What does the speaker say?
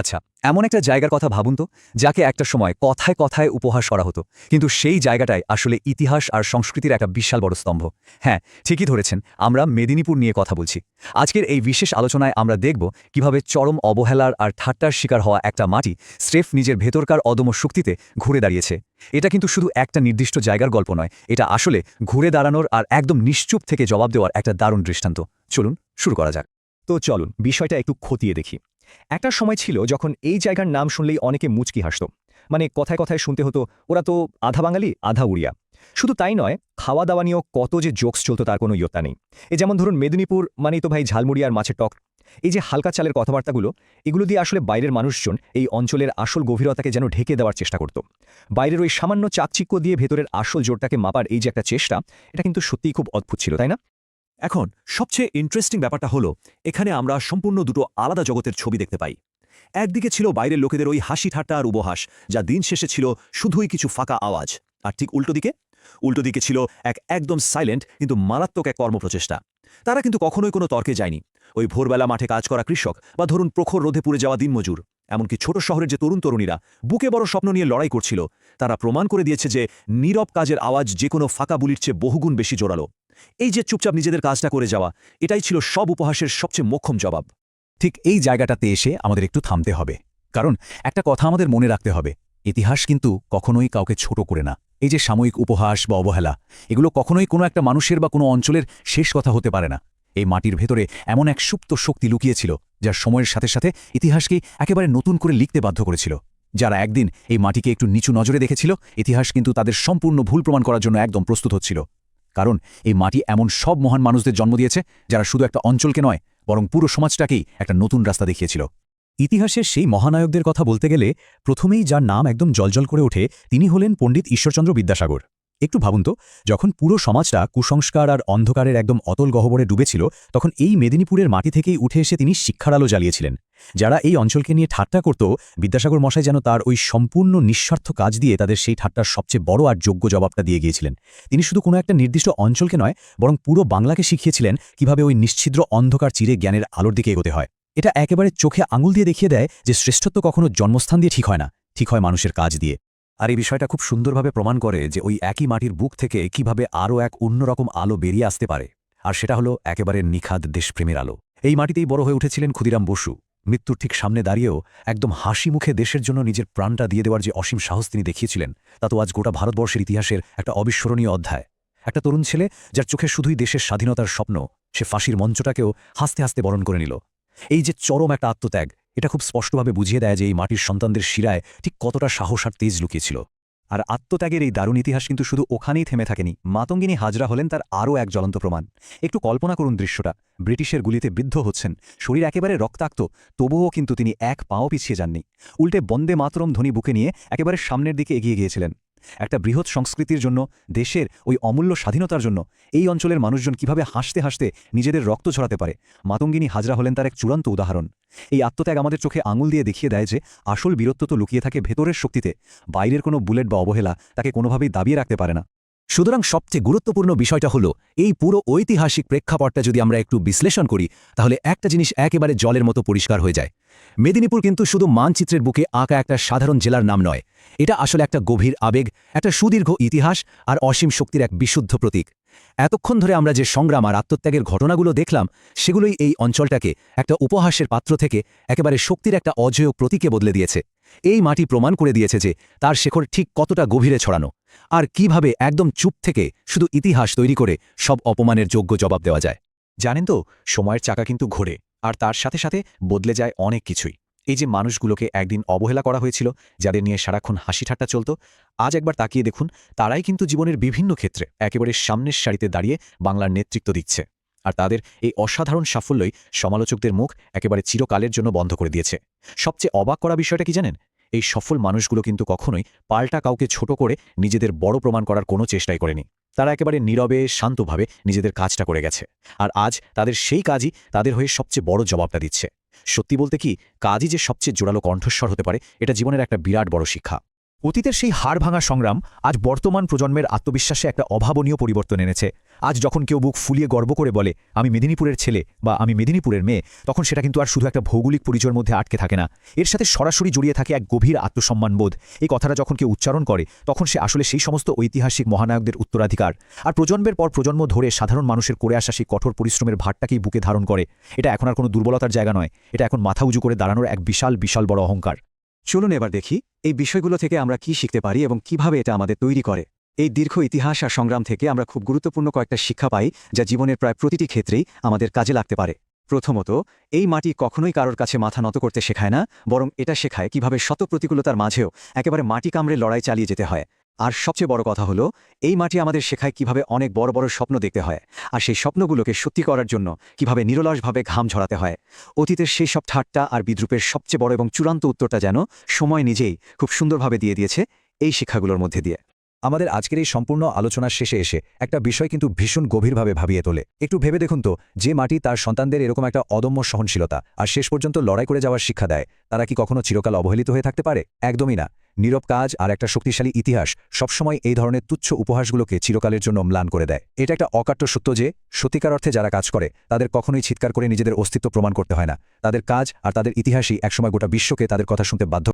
আচ্ছা, এমন একটা জায়গার কথা ভাবুন তো, যাকে একটা সময় কথায় কথায় উপহাস করা হতো, কিন্তু সেই জায়গাটাই আসলে ইতিহাস আর সংস্কৃতির একটা বিশাল বড় স্তম্ভ। হ্যাঁ, ঠিকই ধরেছেন, আমরা মেদিনীপুর নিয়ে কথা বলছি। আজকের এই বিশেষ আলোচনায় আমরা দেখব কিভাবে চরম অবহেলার আর ঠাট্টার শিকার হওয়া একটা মাটি স্রেফ নিজের ভেতরকার অদম্য শক্তিতে ঘুরে দাঁড়িয়েছে। এটা কিন্তু শুধু একটা নির্দিষ্ট জায়গার গল্প নয়, এটা আসলে ঘুরে দাঁড়ানোর আর একদম নিশ্চুপ থেকে জবাব দেওয়ার একটা দারুণ দৃষ্টান্ত। চলুন শুরু করা যাক। তো চলুন বিষয়টা একটু খতিয়ে দেখি। একটা সময় ছিল যখন এই জায়গার নাম শুনলেই অনেকে মুচকি হাসত। মানে কথায় কথায় শুনতে হতো ওরা তো আধা বাঙালি আধা উড়িয়া। শুধু তাই নয়, খাওয়া দাওয়া নিয়েও কত যে জোকস চলতো তার কোনো ইয়ত্তা নেই। যেমন ধরুন মেদিনীপুর মানেই তো ভাই ঝালমুড়ি আর মাছের টক। এই যে হালকা চালের কথাবার্তাগুলো, এগুলো দিয়ে আসলে বাইরের মানুষজন এই অঞ্চলের আসল গভীরতাকে যেন ঢেকে দেওয়ার চেষ্টা করত। বাইরের ওই সামান্য চাকচিক্য দিয়ে ভেতরের আসল জোরটাকে মাপার এই যে একটা চেষ্টা, এটা কিন্তু সত্যিই খুব অদ্ভুত ছিল, তাই না? এখন সবচেয়ে ইন্টারেস্টিং ব্যাপারটা হলো, এখানে আমরা সম্পূর্ণ দুটো আলাদা জগতের ছবি দেখতে পাই। একদিকে ছিল বাইরের লোকেদের ওই হাসি ঠাট্টা আর উপহাস, যা দিন শেষে ছিল শুধুই কিছু ফাঁকা আওয়াজ। আর ঠিক উল্টো দিকে ছিল একদম সাইলেন্ট কিন্তু মারাত্মক এক কর্মপ্রচেষ্টা। তারা কিন্তু কখনোই কোনো তর্কে যায়নি। ওই ভোরবেলা মাঠে কাজ করা কৃষক বা ধরুন প্রখর রোদে পুড়ে যাওয়া দিনমজুর, এমনকি ছোট শহরের যে তরুণ তরুণীরা বুকে বড় স্বপ্ন নিয়ে লড়াই করছিল, তারা প্রমাণ করে দিয়েছে যে নীরব কাজের আওয়াজ যে কোনো ফাঁকা বুলির চেয়ে বহুগুণ বেশি জোরালো। এই যে চুপচাপ নিজেদের কাজটা করে যাওয়া, এটাই ছিল সব উপহাসের সবচেয়ে মোক্ষম জবাব। ঠিক এই জায়গাটাতে এসে আমাদের একটু থামতে হবে, কারণ একটা কথা আমাদের মনে রাখতে হবে, ইতিহাস কিন্তু কখনোই কাউকে ছোট করে না। এই যে সাময়িক উপহাস বা অবহেলা, এগুলো কখনোই কোনো একটা মানুষের বা কোনো অঞ্চলের শেষ কথা হতে পারে না। এই মাটির ভেতরে এমন এক সুপ্ত শক্তি লুকিয়েছিল, যা সময়ের সাথে সাথে ইতিহাসকে একেবারে নতুন করে লিখতে বাধ্য করেছিল। যারা একদিন এই মাটিকে একটু নিচু নজরে দেখেছিল, ইতিহাস কিন্তু তাদের সম্পূর্ণ ভুল প্রমাণ করার জন্য একদম প্রস্তুত হচ্ছিল। কারণ এই মাটি এমন সব মহান মানুষদের জন্ম দিয়েছে, যারা শুধু একটা অঞ্চলকে নয়, বরং পুরো সমাজটাকেই একটা নতুন রাস্তা দেখিয়েছিল। ইতিহাসের সেই মহানায়কদের কথা বলতে গেলে প্রথমেই যার নাম একদম জ্বলজ্বল করে ওঠে, তিনি হলেন পণ্ডিত ঈশ্বরচন্দ্র বিদ্যাসাগর। একটু ভাবুন তো, যখন পুরো সমাজটা কুসংস্কার আর অন্ধকারের একদম অতল গহ্বরে ডুবেছিল, তখন এই মেদিনীপুরের মাটি থেকেই উঠে এসে তিনি শিক্ষার আলো জ্বালিয়েছিলেন। যারা এই অঞ্চলকে নিয়ে ঠাট্টা করত, বিদ্যাসাগর মশাই যেন তার ওই সম্পূর্ণ নিঃস্বার্থ কাজ দিয়ে তাদের সেই ঠাট্টার সবচেয়ে বড় আর যোগ্য জবাবটা দিয়ে গিয়েছিলেন। তিনি শুধু কোনো একটা নির্দিষ্ট অঞ্চলকে নয়, বরং পুরো বাংলাকে শিখিয়েছিলেন কিভাবে ওই নিশ্ছিদ্র অন্ধকার চিরে জ্ঞানের আলোর দিকে এগোতে হয়। এটা একেবারে চোখে আঙুল দিয়ে দেখিয়ে দেয় যে শ্রেষ্ঠত্ব কখনো জন্মস্থান দিয়ে ঠিক হয় না, ঠিক হয় মানুষের কাজ দিয়ে। আর এই বিষয়টা খুব সুন্দরভাবে প্রমাণ করে যে ওই একই মাটির বুক থেকে কিভাবে আরও এক অন্যরকম আলো বেরিয়ে আসতে পারে। আর সেটা হলো একেবারে নিখাদ দেশপ্রেমের আলো। এই মাটিতেই বড় হয়ে উঠেছিলেন ক্ষুদিরাম বসু। মৃত্যুর ঠিক সামনে দাঁড়িয়েও একদম হাসি মুখে দেশের জন্য নিজের প্রাণটা দিয়ে দেওয়ার যে অসীম সাহস তিনি দেখিয়েছিলেন, তা তো আজ গোটা ভারতবর্ষের ইতিহাসের একটা অবিস্মরণীয় অধ্যায়। একটা তরুণ ছেলে, যার চোখে শুধুই দেশের স্বাধীনতার স্বপ্ন, সে ফাঁসির মঞ্চটাকেও হাসতে হাসতে বরণ করে নিল। এই যে চরম একটা আত্মত্যাগ, এটা খুব স্পষ্টভাবে বুঝিয়ে দেয় যে এই মাটির সন্তানদের শিরায় ঠিক কতটা সাহস আর তেজ লুকিয়েছিল। আর আত্মত্যাগের এই দারুণ ইতিহাস কিন্তু শুধু ওখানেই থেমে থাকেনি। মাতঙ্গিনী হাজরা হলেন তার আরও এক জ্বলন্ত প্রমাণ। একটু কল্পনা করুন দৃশ্যটা, ব্রিটিশের গুলিতে বিদ্ধ হচ্ছেন, শরীর একেবারে রক্তাক্ত, তবুও কিন্তু তিনি এক পাও পিছিয়ে যাননি। উল্টে বন্দে মাতরম ধ্বনি বুকে নিয়ে একেবারে সামনের দিকে এগিয়ে গিয়েছিলেন। একটা বৃহৎ সংস্কৃতির জন্য, দেশের ওই অমূল্য স্বাধীনতার জন্য এই অঞ্চলের মানুষজন কিভাবে হাসতে হাসতে নিজেদের রক্ত ঝরাতে পারে, মাতঙ্গিনী হাজরা হলেন তার এক চূড়ান্ত উদাহরণ। এই আত্মত্যাগ আমাদের চোখে আঙুল দিয়ে দেখিয়ে দেয় যে আসল বীরত্ব তো লুকিয়ে থাকে ভেতরের শক্তিতে। বাইরের কোনো বুলেট বা অবহেলা তাকে কোনোভাবেই দাবিয়ে রাখতে পারে না। সুতরাং সবচেয়ে গুরুত্বপূর্ণ বিষয়টা হলো, এই পুরো ঐতিহাসিক প্রেক্ষাপটটা যদি আমরা একটু বিশ্লেষণ করি, তাহলে একটা জিনিস একেবারে জলের মতো পরিষ্কার হয়ে যায়। মেদিনীপুর কিন্তু শুধু মানচিত্রের বুকে আঁকা একটা সাধারণ জেলার নাম নয়, এটা আসলে একটা গভীর আবেগ, একটা সুদীর্ঘ ইতিহাস আর অসীম শক্তির এক বিশুদ্ধ প্রতীক। এতক্ষণ ধরে আমরা যে সংগ্রাম আর আত্মত্যাগের ঘটনাগুলো দেখলাম, সেগুলোই এই অঞ্চলটাকে একটা উপহাসের পাত্র থেকে একেবারে শক্তির একটা অজেয় প্রতীকে বদলে দিয়েছে। এই মাটি প্রমাণ করে দিয়েছে যে তার শেকড় ঠিক কতটা গভীরে ছড়ানো, আর কিভাবে একদম চুপ থেকে শুধু ইতিহাস তৈরি করে সব অপমানের যোগ্য জবাব দেওয়া যায়। জানেন তো, সময়ের চাকা কিন্তু ঘোরে, আর তার সাথে সাথে বদলে যায় অনেক কিছুই। এই যে মানুষগুলোকে একদিন অবহেলা করা হয়েছিল, যাদের নিয়ে সারাক্ষণ হাসি ঠাট্টা চলত, আজ একবার তাকিয়ে দেখুন, তারাই কিন্তু জীবনের বিভিন্ন ক্ষেত্রে একেবারে সামনের সারিতে দাঁড়িয়ে বাংলার নেতৃত্ব দিচ্ছে। আর তাদের এই অসাধারণ সাফল্যই সমালোচকদের মুখ একেবারে চিরকালের জন্য বন্ধ করে দিয়েছে। সবচেয়ে অবাক করা বিষয়টা কি জানেন? এই সফল মানুষগুলো কিন্তু কখনোই পাল্টা কাউকে ছোট করে নিজেদের বড় প্রমাণ করার কোনো চেষ্টাই করেনি। তারা একেবারে নীরবে শান্তভাবে নিজেদের কাজটা করে গেছে। আর আজ তাদের সেই কাজই তাদের হয়ে সবচেয়ে বড় জবাবটা দিচ্ছে। সত্যি বলতে কি, কাজই যে সবচেয়ে জোরালো কণ্ঠস্বর হতে পারে, এটা জীবনের একটা বিরাট বড় শিক্ষা। অতীতের সেই হাড় ভাঙা সংগ্রাম আজ বর্তমান প্রজন্মের আত্মবিশ্বাসে একটা অভাবনীয় পরিবর্তন এনেছে। আজ যখন কেউ বুক ফুলিয়ে গর্ব করে বলে আমি মেদিনীপুরের ছেলে বা আমি মেদিনীপুরের মেয়ে, তখন সেটা কিন্তু আর শুধু একটা ভৌগোলিক পরিচয়ের মধ্যে আটকে থাকে না, এর সাথে সরাসরি জড়িয়ে থাকে এক গভীর আত্মসম্মানবোধ। এই কথাটা যখন কেউ উচ্চারণ করে তখন সে আসলে সেই সমস্ত ঐতিহাসিক মহানায়কদের উত্তরাধিকার, আর প্রজন্মের পর প্রজন্ম ধরে সাধারণ মানুষের করে আসা সেই কঠোর পরিশ্রমের ভারটাকেই বুকে ধারণ করে। এটা এখন আর কোনো দুর্বলতার জায়গা নয়, এটা এখন মাথা উঁচু করে দাঁড়ানোর এক বিশাল বিশাল বড় অহংকার। চলুন এবার দেখি এই বিষয়গুলো থেকে আমরা কি শিখতে পারি এবং কিভাবে এটা আমাদের তৈরি করে। এই দীর্ঘ ইতিহাস আর সংগ্রাম থেকে আমরা খুব গুরুত্বপূর্ণ কয়েকটা শিক্ষা পাই, যা জীবনের প্রায় প্রতিটি ক্ষেত্রেই আমাদের কাজে লাগতে পারে। প্রথমত, এই মাটি কখনোই কারোর কাছে মাথা নত করতে শেখায় না, বরং এটা শেখায় কিভাবে শত প্রতিকূলতার মাঝেও একেবারে মাটি কামড়ে লড়াই চালিয়ে যেতে হয়। আর সবচেয়ে বড় কথা হলো, এই মাটি আমাদের শেখায় কিভাবে অনেক বড় বড় স্বপ্ন দেখতে হয়, আর সেই স্বপ্নগুলোকে সত্যি করার জন্য কিভাবে নিরলসভাবে ঘাম ঝরাতে হয়। অতীতের সেই সব ঠাট্টা আর বিদ্রুপের সবচেয়ে বড় এবং চূড়ান্ত উত্তরটা যেন সময় নিজেই খুব সুন্দরভাবে দিয়ে দিয়েছে এই শিক্ষাগুলোর মধ্যে দিয়ে। আমাদের আজকের এই সম্পূর্ণ আলোচনার শেষে এসে একটা বিষয় কিন্তু ভীষণ গভীরভাবে ভাবিয়ে তোলে। একটু ভেবে দেখুন তো, যে মাটি তার সন্তানদের এরকম একটা অদম্য সহনশীলতা আর শেষ পর্যন্ত লড়াই করে যাওয়ার শিক্ষা দেয়, তারা কি কখনো চিরকাল অবহেলিত হয়ে থাকতে পারে? একদমই না। নীরব কাজ আর একটা শক্তিশালী ইতিহাস সবসময় এই ধরনের তুচ্ছ উপহাসগুলোকে চিরকালের জন্য ম্লান করে দেয়। এটা একটা অকাট্য সত্য যে সত্যিকার অর্থে যারা কাজ করে তাদের কখনোই চিৎকার করে নিজেদের অস্তিত্ব প্রমাণ করতে হয় না। তাদের কাজ আর তাদের ইতিহাসই একসময় গোটা বিশ্বকে তাদের কথা শুনতে বাধ্য